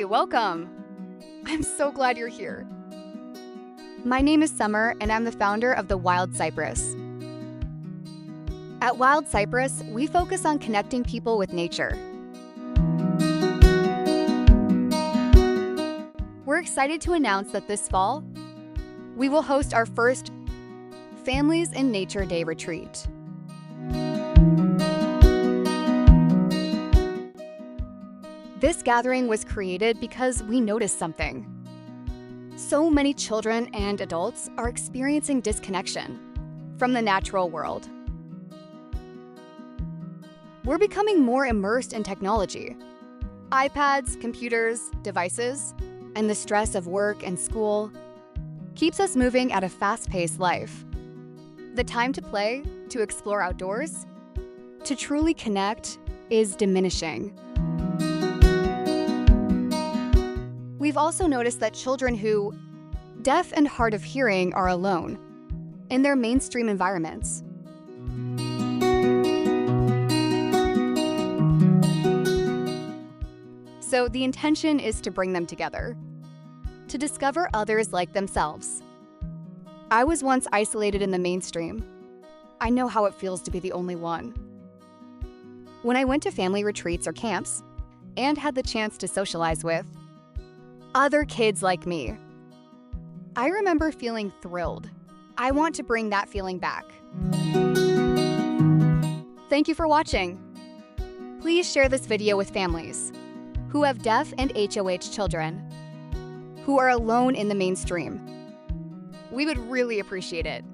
welcome! I'm so glad you're here. My name is Summer, and I'm the founder of the Wild Cypress. At Wild Cypress, we focus on connecting people with nature. We're excited to announce that this fall, we will host our first Families in Nature Day retreat. This gathering was created because we noticed something. So many children and adults are experiencing disconnection from the natural world. We're becoming more immersed in technology. iPads, computers, devices, and the stress of work and school keeps us moving at a fast-paced life. The time to play, to explore outdoors, to truly connect is diminishing. We've also noticed that children who, deaf and hard of hearing, are alone in their mainstream environments. So the intention is to bring them together, to discover others like themselves. I was once isolated in the mainstream. I know how it feels to be the only one. When I went to family retreats or camps and had the chance to socialize with other kids like me, I remember feeling thrilled. I want to bring that feeling back. Thank you for watching. Please share this video with families who have deaf and HOH children who are alone in the mainstream. We would really appreciate it.